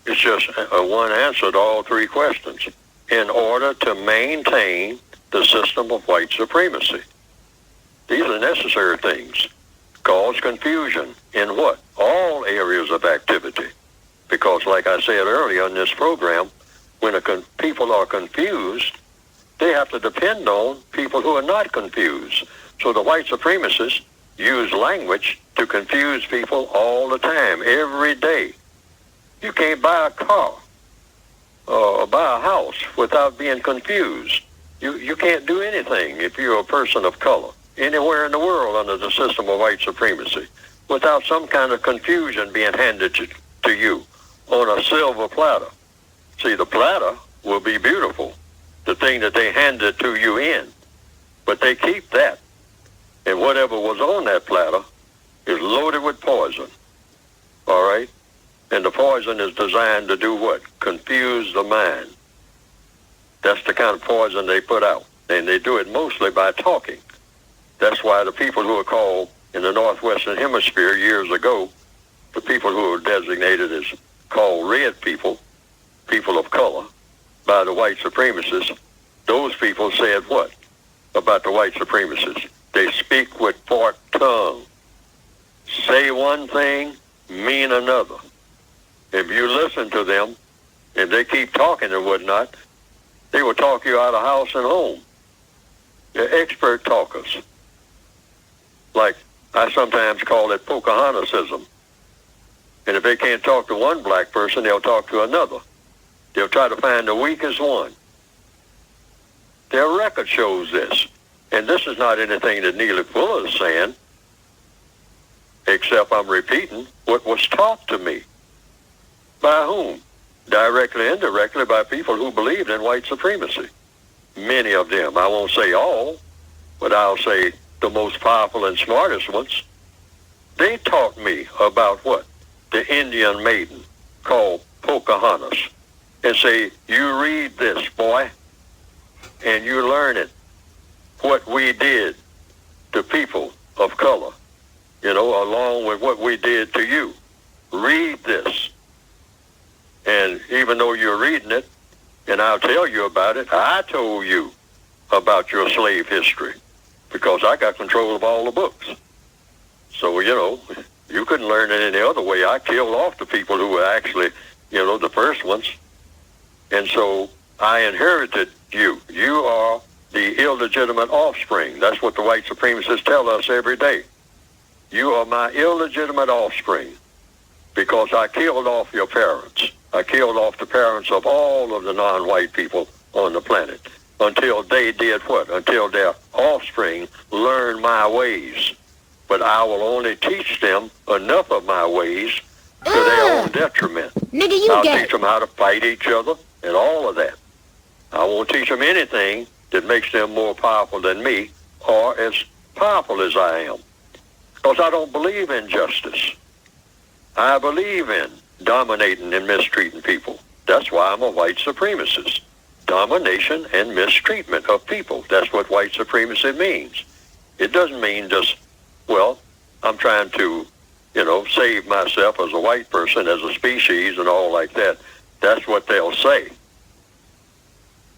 It's just one answer to all three questions. In order to maintain the system of white supremacy. These are necessary things. Cause confusion in what? All areas of activity. Because like I said earlier in this program, when people are confused, they have to depend on people who are not confused. So the white supremacists use language to confuse people all the time, every day. You can't buy a car or buy a house without being confused. You can't do anything if you're a person of color anywhere in the world under the system of white supremacy without some kind of confusion being handed to you on a silver platter. See, the platter will be beautiful, the thing that they handed to you in, but they keep that. And whatever was on that platter is loaded with poison, all right? And the poison is designed to do what? Confuse the mind. That's the kind of poison they put out. And they do it mostly by talking. That's why the people who are called in the Northwestern Hemisphere years ago, the people who were designated as called red people, people of color, by the white supremacists, those people said what about the white supremacists? They speak with forked tongue. Say one thing, mean another. If you listen to them, if they keep talking and whatnot, they will talk you out of house and home. They're expert talkers. Like I sometimes call it Pocahontaism. And if they can't talk to one black person, they'll talk to another. They'll try to find the weakest one. Their record shows this. And this is not anything that Neely Fuller is saying, except I'm repeating what was taught to me. By whom? Directly, indirectly, by people who believed in white supremacy. Many of them. I won't say all, but I'll say the most powerful and smartest ones. They taught me about what? The Indian maiden called Pocahontas. And say, you read this, boy, and you learn it. What we did to people of color, along with what we did to you. Read this. And even though you're reading it, and I'll tell you about it, I told you about your slave history because I got control of all the books. So, you couldn't learn it any other way. I killed off the people who were actually, the first ones. And so I inherited you. You are the illegitimate offspring. That's what the white supremacists tell us every day. You are my illegitimate offspring because I killed off your parents. I killed off the parents of all of the non-white people on the planet until they did what? Until their offspring learned my ways. But I will only teach them enough of my ways to their own detriment. I'll teach them how to fight each other and all of that. I won't teach them anything that makes them more powerful than me or as powerful as I am. Because I don't believe in justice. I believe in dominating and mistreating people. That's why I'm a white supremacist. Domination and mistreatment of people. That's what white supremacy means. It doesn't mean just, I'm trying to, save myself as a white person, as a species and all like that. That's what they'll say.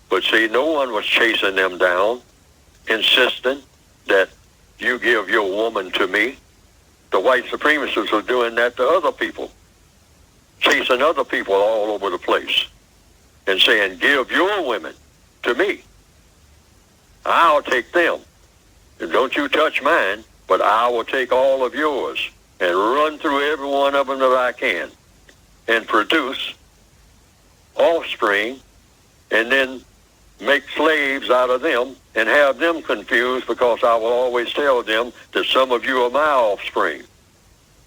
But see, no one was chasing them down, insisting that you give your woman to me. The white supremacists are doing that to other people, chasing other people all over the place and saying, give your women to me. I'll take them. And don't you touch mine, but I will take all of yours and run through every one of them that I can and produce offspring and then make slaves out of them and have them confused because I will always tell them that some of you are my offspring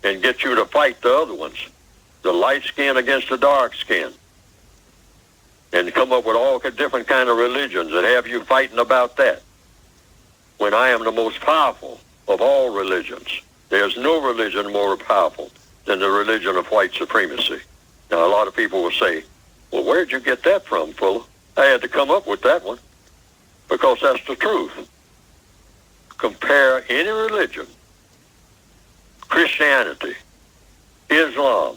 and get you to fight the other ones, the light skin against the dark skin, and come up with all different kind of religions and have you fighting about that when I am the most powerful of all religions. There's no religion more powerful than the religion of white supremacy. Now, a lot of people will say, well, where'd you get that from, Fuller? I had to come up with that one because that's the truth. Compare any religion, Christianity, Islam,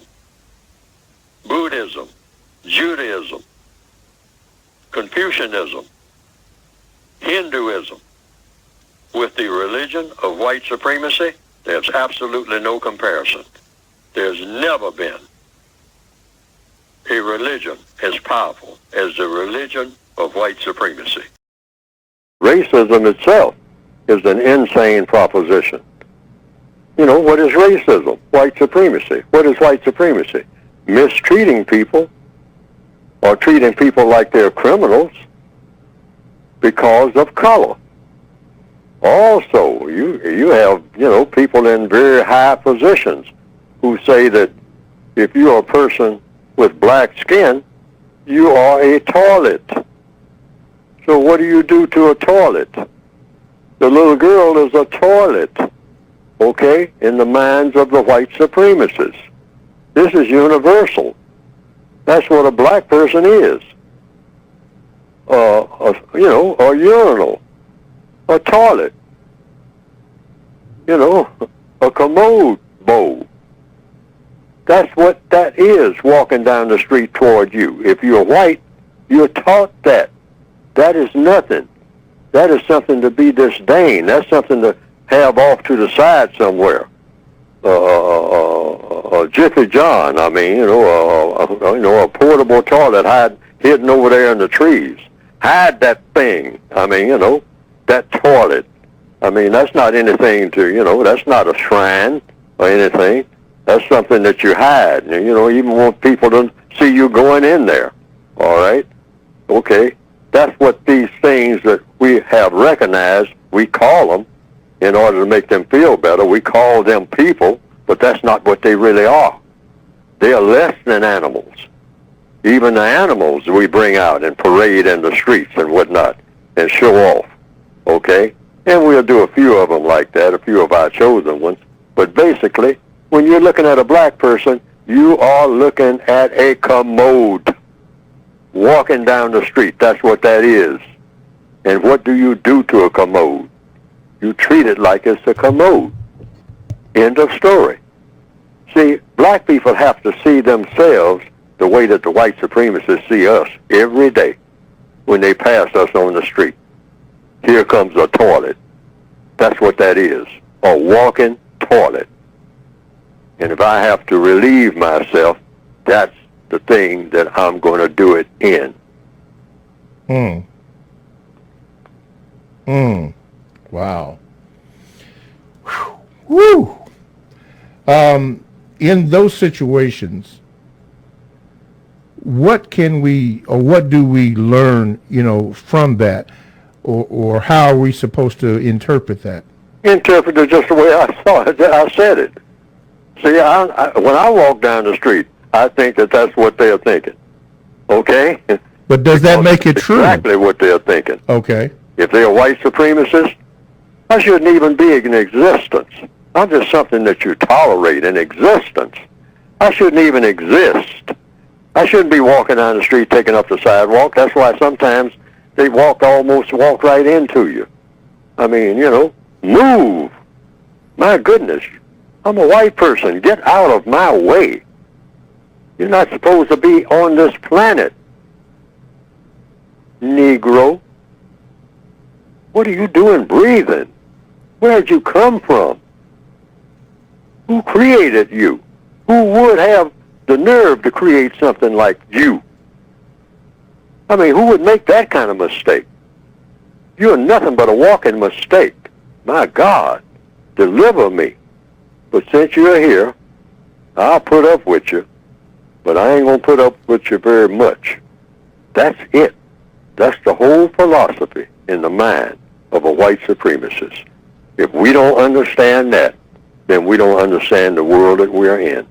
Buddhism, Judaism, Confucianism, Hinduism, with the religion of white supremacy, there's absolutely no comparison. There's never been a religion as powerful as the religion of white supremacy. Racism itself is an insane proposition. You know, what is racism? White supremacy. What is white supremacy? Mistreating people or treating people like they're criminals because of color. Also, you have, people in very high positions who say that if you're a person with black skin, you are a toilet. So what do you do to a toilet? The little girl is a toilet, okay, in the minds of the white supremacists. This is universal. That's what a black person is. A urinal, a toilet, a commode bowl. That's what that is walking down the street toward you. If you're white, you're taught that. That is nothing. That is something to be disdained. That's something to have off to the side somewhere. A Jiffy John, a portable toilet hidden over there in the trees. Hide that thing. That toilet. That's not anything to, that's not a shrine or anything. That's something that you hide. And, even want people to see you going in there. All right? Okay. That's what these things that we have recognized, we call them, in order to make them feel better. We call them people, but that's not what they really are. They are less than animals. Even the animals we bring out and parade in the streets and whatnot and show off. Okay? And we'll do a few of them like that, a few of our chosen ones. But basically, when you're looking at a black person, you are looking at a commode. Walking down the street, that's what that is. And what do you do to a commode? You treat it like it's a commode. End of story. See, black people have to see themselves the way that the white supremacists see us every day when they pass us on the street. Here comes a toilet. That's what that is, a walking toilet. And if I have to relieve myself, that's the thing that I'm going to do it in. Wow. Whew. In those situations, what can we, or what do we learn, from that, or how are we supposed to interpret that? Interpret it just the way I saw it. I said it. See, when I walk down the street, I think that that's what they're thinking. Okay? But does that make it true? Exactly what they're thinking. Okay. If they're white supremacists, I shouldn't even be in existence. I'm just something that you tolerate in existence. I shouldn't even exist. I shouldn't be walking down the street taking up the sidewalk. That's why sometimes they almost walk right into you. Move. My goodness. I'm a white person. Get out of my way. You're not supposed to be on this planet, Negro. What are you doing breathing? Where'd you come from? Who created you? Who would have the nerve to create something like you? Who would make that kind of mistake? You're nothing but a walking mistake. My God, deliver me. But since you're here, I'll put up with you. But I ain't going to put up with you very much. That's it. That's the whole philosophy in the mind of a white supremacist. If we don't understand that, then we don't understand the world that we're in.